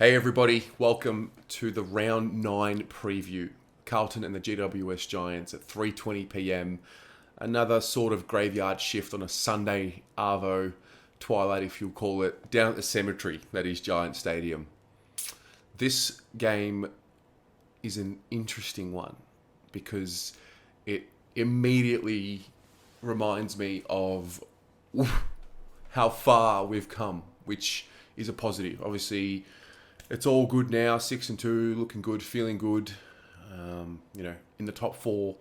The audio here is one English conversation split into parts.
Hey everybody, welcome to the round 9 preview. Carlton and the GWS Giants at 3:20 p.m. Another sort of graveyard shift on a Sunday arvo twilight, if you'll call it, down at the cemetery that is Giant Stadium. This game is an interesting one because it immediately reminds me of how far we've come, which is a positive. Obviously, it's all good now, 6-2, looking good, feeling good, in the top 4.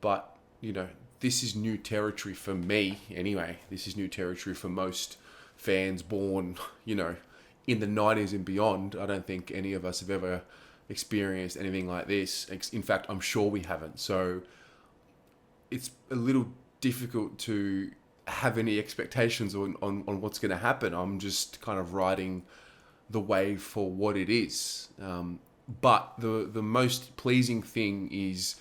But, this is new territory for me anyway. This is new territory for most fans born, in the 90s and beyond. I don't think any of us have ever experienced anything like this. In fact, I'm sure we haven't. So it's a little difficult to have any expectations on what's going to happen. I'm just kind of riding the wave for what it is. But the most pleasing thing is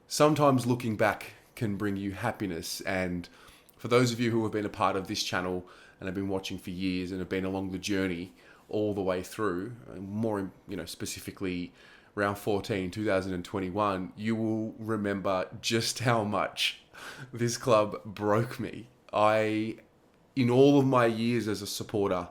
sometimes looking back can bring you happiness. And for those of you who have been a part of this channel and have been watching for years and have been along the journey all the way through, more specifically round 14, 2021, you will remember just how much this club broke me. In all of my years as a supporter,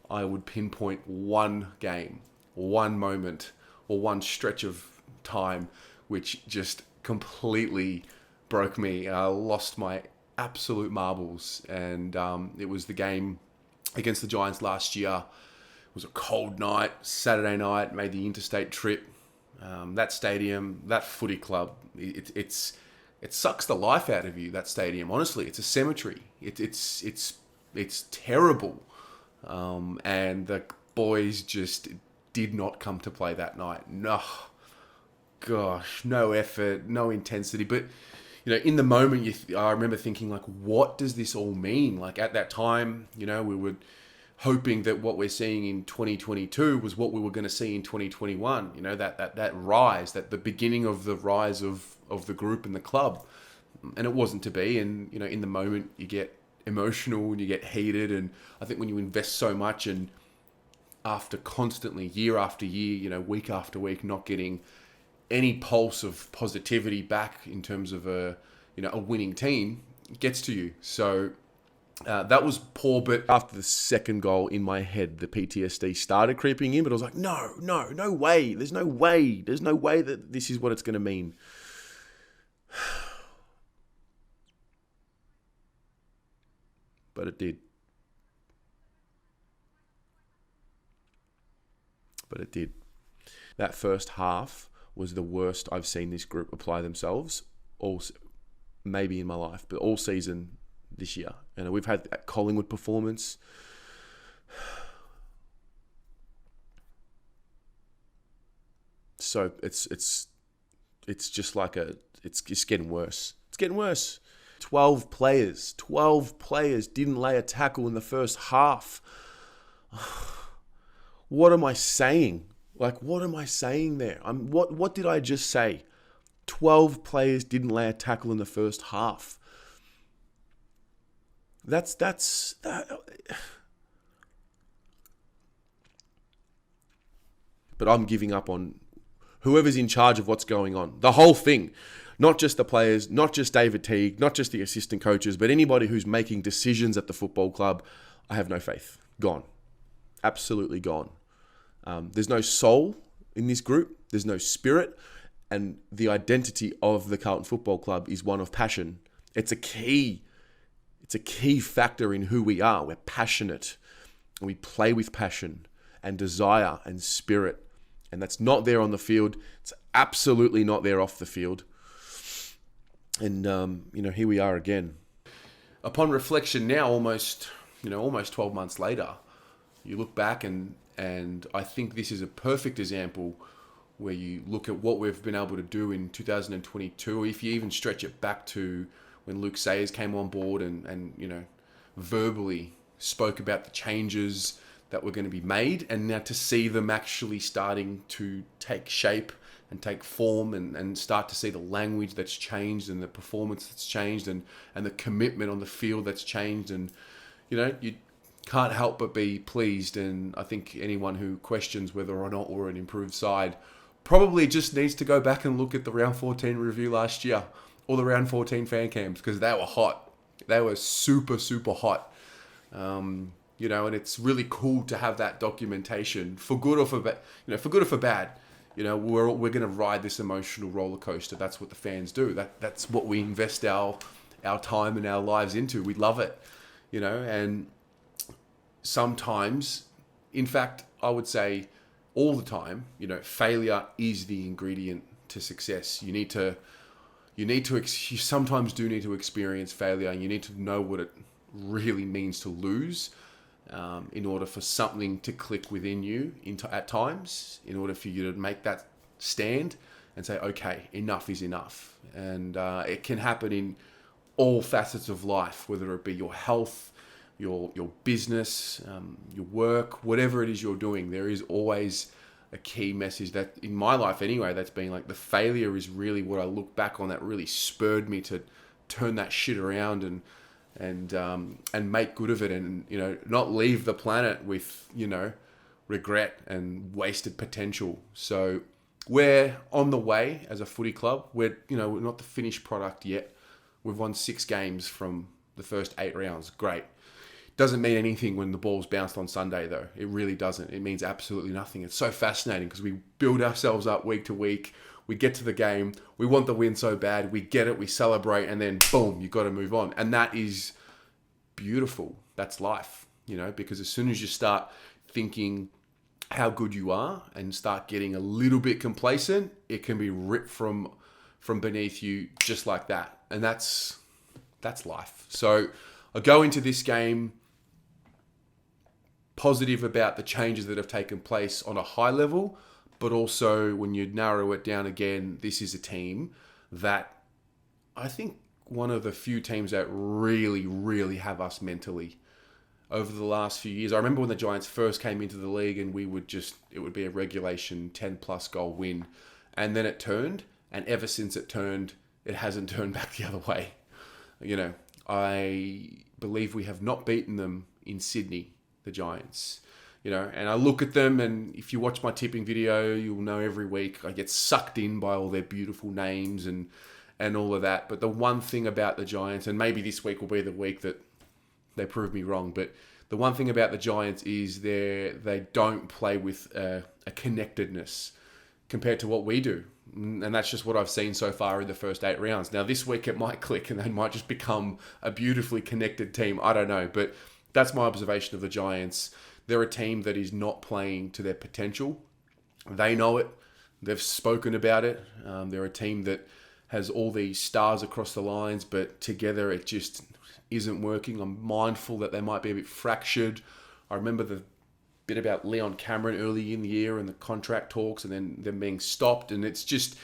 I would pinpoint one game, one moment, or one stretch of time which just completely broke me. I lost my absolute marbles, and it was the game against the Giants last year. It was a cold night, Saturday night, made the interstate trip. That stadium, that footy club, it sucks the life out of you, that stadium. Honestly, it's a cemetery. It's terrible. And the boys just did not come to play that night. No, gosh, no effort, no intensity. But, in the moment, I remember thinking, like, what does this all mean? Like, at that time, we were hoping that what we're seeing in 2022 was what we were going to see in 2021. That rise, that the beginning of the rise of the group and the club. And it wasn't to be. And, in the moment, you get emotional and you get heated. And I think when you invest so much and after constantly, year after year, week after week, not getting any pulse of positivity back in terms of a winning team, it gets to you. So that was poor. But after the second goal, in my head, the PTSD started creeping in. But I was like, no way. There's no way that this is what it's going to mean. But it did. That first half was the worst I've seen this group apply themselves, maybe in my life, but all season this year. And we've had that Collingwood performance. So it's just like it's getting worse. It's getting worse. 12 players didn't lay a tackle in the first half. What am I saying? Like, what am I saying there? What did I just say? 12 players didn't lay a tackle in the first half. That's But I'm giving up on whoever's in charge of what's going on. The whole thing. Not just the players, not just David Teague, not just the assistant coaches, but anybody who's making decisions at the football club. I have no faith. Gone. Absolutely gone. There's no soul in this group. There's no spirit. And the identity of the Carlton Football Club is one of passion. It's a key factor in who we are. We're passionate. And we play with passion and desire and spirit. And that's not there on the field. It's absolutely not there off the field. And, here we are again. Upon reflection now, almost 12 months later, you look back and I think this is a perfect example where you look at what we've been able to do in 2022, or if you even stretch it back to when Luke Sayers came on board and verbally spoke about the changes that were going to be made, and now to see them actually starting to take shape and take form and start to see the language that's changed and the performance that's changed and the commitment on the field that's changed. And, you can't help but be pleased. And I think anyone who questions whether or not we're an improved side probably just needs to go back and look at the round 14 review last year or the round 14 fan cams, because they were hot. They were super, super hot. And it's really cool to have that documentation, for good or for bad. For good or for bad. We're going to ride this emotional roller coaster. That's what the fans do. That's what we invest our time and our lives into. We love it, and sometimes, in fact, I would say all the time, failure is the ingredient to success. You sometimes do need to experience failure, and you need to know what it really means to lose, in order for something to click within you at times, in order for you to make that stand and say, okay, enough is enough. And it can happen in all facets of life, whether it be your health, your business, your work, whatever it is you're doing. There is always a key message that, in my life anyway, that's been like, the failure is really what I look back on that really spurred me to turn that shit around and make good of it, and not leave the planet with regret and wasted potential. So we're on the way as a footy club. We're not the finished product yet. We've won 6 games from the first 8 rounds. Great. Doesn't mean anything when the ball's bounced on Sunday, though. It really doesn't. It means absolutely nothing. It's so fascinating because we build ourselves up week to week. We get to the game. We want the win so bad. We get it. We celebrate. And then, boom, you've got to move on. And that is beautiful. That's life, because as soon as you start thinking how good you are and start getting a little bit complacent, it can be ripped from beneath you just like that. And that's life. So I go into this game positive about the changes that have taken place on a high level, but also when you narrow it down again, this is a team that I think one of the few teams that really, really have us mentally over the last few years. I remember when the Giants first came into the league and it would be a regulation 10 plus goal win. And then it turned, and ever since it turned, it hasn't turned back the other way. I believe we have not beaten them in Sydney, the Giants. And I look at them, and if you watch my tipping video, you'll know every week I get sucked in by all their beautiful names and all of that. But the one thing about the Giants, and maybe this week will be the week that they prove me wrong, but the one thing about the Giants is they don't play with a connectedness compared to what we do. And that's just what I've seen so far in the first 8 rounds. Now, this week it might click and they might just become a beautifully connected team. I don't know, but that's my observation of the Giants. They're a team that is not playing to their potential. They know it. They've spoken about it. They're a team that has all these stars across the lines, but together it just isn't working. I'm mindful that they might be a bit fractured. I remember the bit about Leon Cameron early in the year and the contract talks and then them being stopped. And it's just,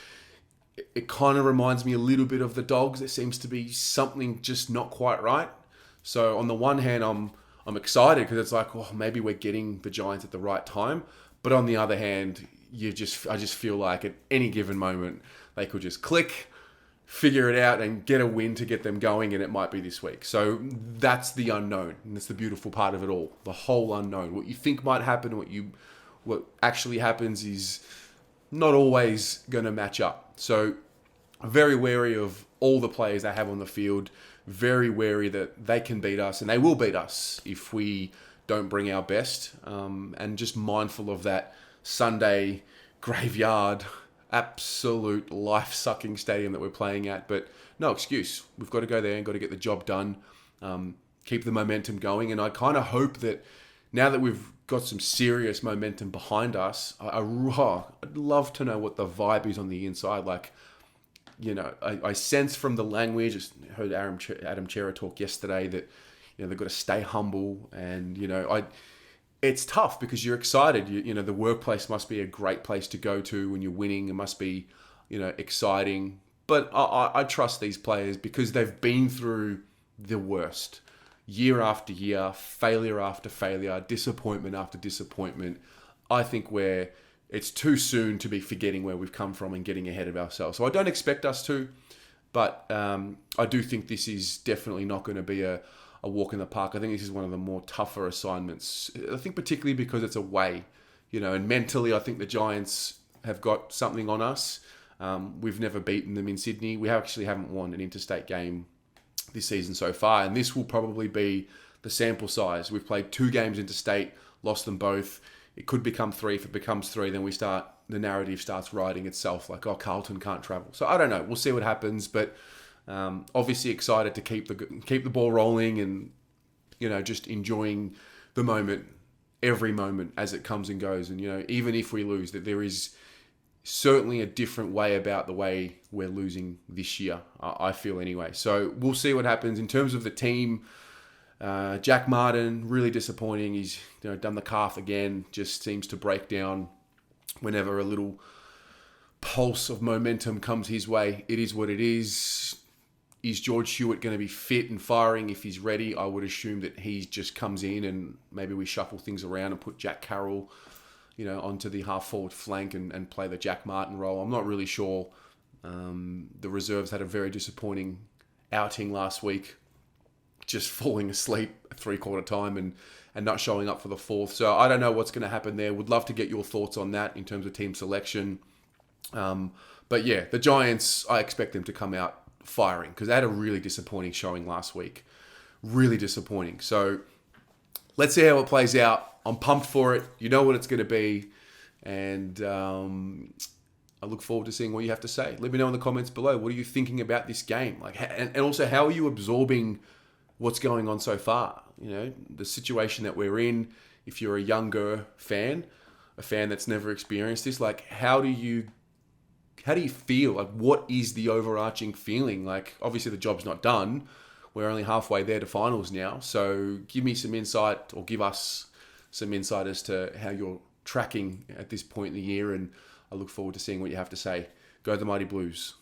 it kind of reminds me a little bit of the Dogs. There seems to be something just not quite right. So on the one hand, I'm excited because it's like, oh, maybe we're getting the Giants at the right time. But on the other hand, I just feel like at any given moment, they could just click, figure it out and get a win to get them going, and it might be this week. So that's the unknown, and that's the beautiful part of it all, the whole unknown. What you think might happen, what actually happens is not always going to match up. So very wary of all the players they have on the field, very wary that they can beat us, and they will beat us if we don't bring our best, and just mindful of that Sunday graveyard absolute life-sucking stadium that we're playing at, but no excuse. We've got to go there and got to get the job done, keep the momentum going, and I kind of hope that now that we've got some serious momentum behind us, I'd love to know what the vibe is on the inside. Like, I sense from the language, I heard Adam Chera talk yesterday that, they've got to stay humble, and, it's tough because you're excited. The workplace must be a great place to go to when you're winning. It must be, exciting. But I trust these players because they've been through the worst. Year after year, failure after failure, disappointment after disappointment. I think it's too soon to be forgetting where we've come from and getting ahead of ourselves. So I don't expect us to, but I do think this is definitely not going to be a a walk in the park. I think this is one of the more tougher assignments. I think particularly because it's away, and mentally I think the Giants have got something on us. We've never beaten them in Sydney. We actually haven't won an interstate game this season so far, and this will probably be the sample size. We've played 2 games interstate, lost them both. It could become 3. If it becomes 3, then the narrative starts writing itself, like, oh, Carlton can't travel. So I don't know. We'll see what happens, but obviously excited to keep the ball rolling and just enjoying the moment, every moment as it comes and goes. And even if we lose, that there is certainly a different way about the way we're losing this year, I feel anyway. So we'll see what happens. In terms of the team, Jack Martin, really disappointing. He's done the calf again, just seems to break down whenever a little pulse of momentum comes his way. It is what it is. Is George Hewitt going to be fit and firing if he's ready? I would assume that he just comes in and maybe we shuffle things around and put Jack Carroll onto the half-forward flank and play the Jack Martin role. I'm not really sure. The reserves had a very disappointing outing last week, just falling asleep at 3/4 time and not showing up for the 4th. So I don't know what's going to happen there. Would love to get your thoughts on that in terms of team selection. But yeah, the Giants, I expect them to come out firing because they had a really disappointing showing last week. Really disappointing. So let's see how it plays out. I'm pumped for it. You know what it's going to be. And I look forward to seeing what you have to say. Let me know in the comments below. What are you thinking about this game? And also, how are you absorbing what's going on so far? The situation that we're in. If you're a younger fan, a fan that's never experienced this, how do you feel? What is the overarching feeling? Obviously the job's not done. We're only halfway there to finals now. So give me some insight, or give us some insight as to how you're tracking at this point in the year. And I look forward to seeing what you have to say. Go the Mighty Blues.